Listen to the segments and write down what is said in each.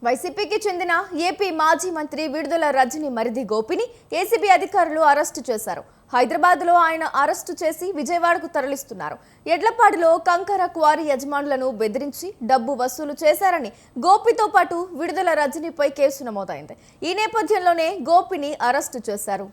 వైసీపీకి చెందిన ఏపీ మాజీ మంత్రి విడుదల రజని మరిది గోపిని ఏసీబీ అధికారులు అరెస్టు చేశారు. హైదరాబాద్లో ఆయన అరెస్టు చేసి విజయవాడకు తరలిస్తున్నారు. ఎడ్లపాడులో కంకర క్వారీ యజమానులను బెదిరించి డబ్బు వసూలు చేశారని గోపితో పాటు విడుదల రజనిపై కేసు నమోదైంది. ఈ నేపథ్యంలోనే గోపిని అరెస్టు చేశారు.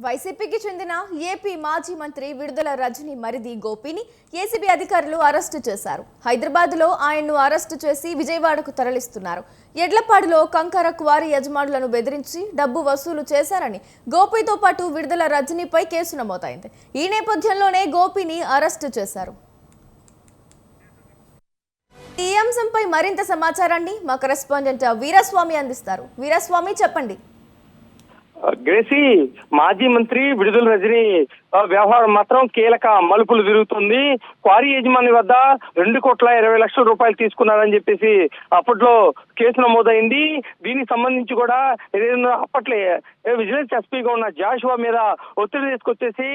వైసీపీకి చెందిన ఏపీ మాజీ మంత్రి విడుదల రజని మరిది గోపిని ఏసీబీ అధికారులు అరెస్టు చేశారు. హైదరాబాద్లో ఆయన్ను అరెస్టు చేసి విజయవాడకు తరలిస్తున్నారు. ఎడ్లపాడులో కంకర క్వారీ యజమానులను బెదిరించి డబ్బు వసూలు చేశారని గోపితో పాటు విడుదల రజనిపై కేసు నమోదైంది. ఈ నేపథ్యంలోనే గోపిని అరెస్టు చేశారు. ఈ అంశంపై మరింత సమాచారాన్ని మా కరెస్పాండెంట్ వీరస్వామి అందిస్తారు. వీరస్వామి, చెప్పండి. గ్రేసీ, మాజీ మంత్రి విడుదల రజని వ్యవహారం మాత్రం కీలక మలుపులు తిరుగుతుంది. క్వారీ యజమాని వద్ద 2,20,00,000 రూపాయలు తీసుకున్నారని చెప్పేసి అప్పట్లో కేసు నమోదైంది. దీనికి సంబంధించి కూడా ఏదైనా అప్పట్లో విజిలెన్స్ ఎస్పీగా ఉన్న జాషువా మీద ఒత్తిడి తీసుకొచ్చేసి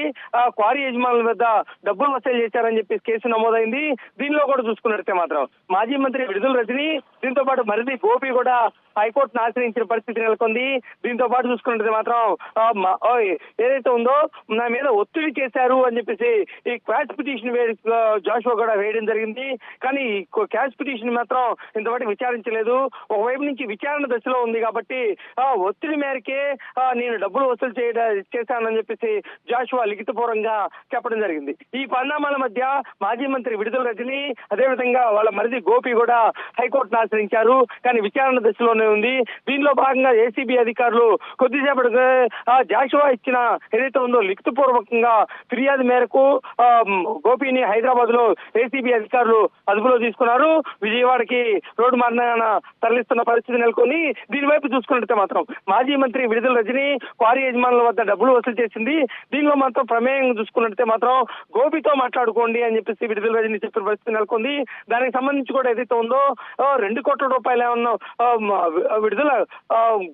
క్వారీ యజమానుల వద్ద డబ్బులు వసూలు చేశారని చెప్పేసి కేసు నమోదైంది. దీనిలో కూడా చూసుకున్నట్టే మాత్రం మాజీ మంత్రి విడుదల రజని, దీంతో పాటు మరిది గోపి కూడా హైకోర్టును ఆశ్రయించిన పరిస్థితి నెలకొంది. దీంతో పాటు చూసుకున్నట్టు మాత్రం ఏదైతే ఉందో నా మీద ఒత్తిడి చేశారు అని చెప్పేసి ఈ క్వాష్ పిటిషన్ జాషువా కూడా వేయడం జరిగింది. కానీ క్యాష్ పిటిషన్ మాత్రం ఇంతవరకు విచారించలేదు. ఒకవైపు నుంచి విచారణ దశలో ఉంది కాబట్టి ఒత్తిడి మేరకే నేను డబ్బులు వసూలు చేశానని చెప్పేసి జాషువా లిఖితపూర్వకంగా చెప్పడం జరిగింది. ఈ పరిణామాల మధ్య మాజీ మంత్రి విడుదల రజని, అదేవిధంగా వాళ్ళ మరిది గోపి కూడా హైకోర్టును ఆశ్రయించారు. కానీ విచారణ దశలోనే ఉంది. దీనిలో భాగంగా ఏసీబీ అధికారులు కొద్దిసేపటికి జాషువా ఇచ్చిన ఏదైతే ఉందో లిఖితపూర్వకంగా ఫిర్యాదు మేరకు గోపిని హైదరాబాద్ లో ఏసీబీ అధికారులు అదుపులో తీసుకున్నారు. విజయవాడకి రోడ్డు మార్గాన తరలిస్తున్న పరిస్థితి నెలకొని దీనివైపు చూసుకున్నట్టే మాత్రం మాజీ మంత్రి విడుదల రజని క్వారీ యజమానుల వద్ద డబ్బులు వసూలు చేసింది. దీనిలో మాత్రం ప్రమేయం చూసుకున్నట్టే మాత్రం గోపితో మాట్లాడుకోండి అని చెప్పేసి విడుదల రజని చెప్పిన పరిస్థితి నెలకొంది. దానికి సంబంధించి కూడా ఏదైతే ఉందో 2 కోట్ల రూపాయలు ఉన్న విడుదల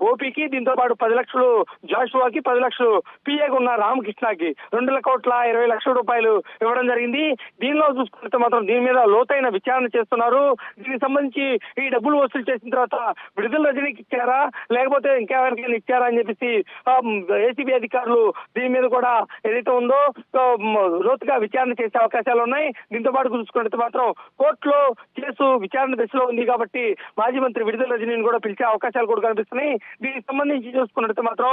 గోపికి, దీంతో పాటు 10 లక్షలు జాషువాకి, 10 లక్షలు పిఏగా ఉన్న రామకృష్ణకి 2,20,00,000 రూపాయలు ఇవ్వడం జరిగింది. దీనిలో చూసుకుంటే మాత్రం దీని మీద లోతైన విచారణ చేస్తున్నారు. దీనికి సంబంధించి ఈ డబ్బులు వసూలు చేసిన తర్వాత విడుదల రజనీకి ఇచ్చారా లేకపోతే ఇంకెవరికైనా ఇచ్చారా అని చెప్పేసి ఏసీబీ అధికారులు దీని మీద కూడా ఏదైతే ఉందో లోతుగా విచారణ చేసే అవకాశాలు ఉన్నాయి. దీంతో పాటు చూసుకుంటే మాత్రం కోర్టులో కేసు విచారణ దశలో ఉంది కాబట్టి మాజీ మంత్రి విడుదల రజనీని కూడా పిలిచే అవకాశాలు కూడా కనిపిస్తున్నాయి. దీనికి సంబంధించి చూసుకున్నట్టు మాత్రం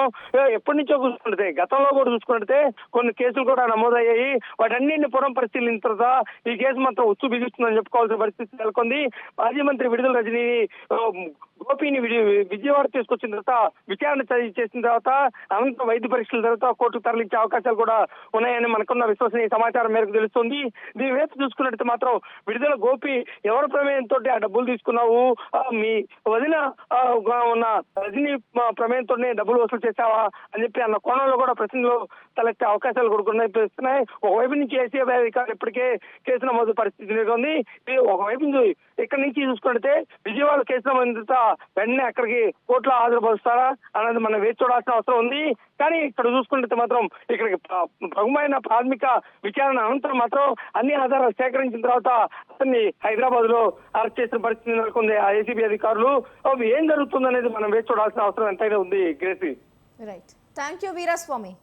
ఎప్పటి నుంచో చూసుకుంటే గతంలో కూడా చూసుకుంటే కొన్ని కేసులు కూడా నమోదయ్యాయి. వాటన్నింటిని పురం పరిశీలించిన తర్వాత ఈ కేసు మాత్రం ఉచ్చు బిగుస్తుందని చెప్పుకోవాల్సిన పరిస్థితి నెలకొంది. మాజీ మంత్రి విడుదల రజని గోపిని విజయవాడ తీసుకొచ్చిన తర్వాత విచారణ చేసిన తర్వాత అనంతరం వైద్య పరీక్షల తర్వాత కోర్టుకు తరలించే అవకాశాలు కూడా ఉన్నాయని మనకున్న విశ్వసనీయ సమాచారం మేరకు తెలుస్తుంది. దీని వైపు చూసుకున్నట్టు మాత్రం విడుదల గోపి ఎవరి ప్రమేయంతో ఆ డబ్బులు తీసుకున్నావు, మీ వదిన ఉన్న రజనీ ప్రమేయంతోనే డబ్బులు వసూలు చేశావా అని చెప్పి అన్న కోణంలో కూడా ప్రశ్నలు తలెత్తే అవకాశాలు కూడా కనిపిస్తున్నాయి. ఒకవైపు నుంచి ఏసీబీ అధికారులు ఇప్పటికే కేసు నమోదు పరిస్థితి నెలకొంది. ఒకవైపు నుంచి ఇక్కడి నుంచి చూసుకుంటే విజయవాడ కేసు నమోదు వెంటనే అక్కడికి కోర్టులో హాజరుపరుస్తారా అన్నది మనం వేచి చూడాల్సిన అవసరం ఉంది. కానీ ఇక్కడ చూసుకుంటే మాత్రం ఇక్కడికి ప్రముఖమైన ప్రాథమిక విచారణ అనంతరం మాత్రం అన్ని ఆధారాలు సేకరించిన తర్వాత అతన్ని హైదరాబాద్ లో అరెస్ట్ చేసిన పరిస్థితి నెలకొంది ఆ ఏసీబీ అధికారులు. ఏం జరుగుతుందనేది మనం వేచి చూడాల్సిన అవసరం ఎంతైనా ఉంది. Gracie, right. Thank you Veeraswamy.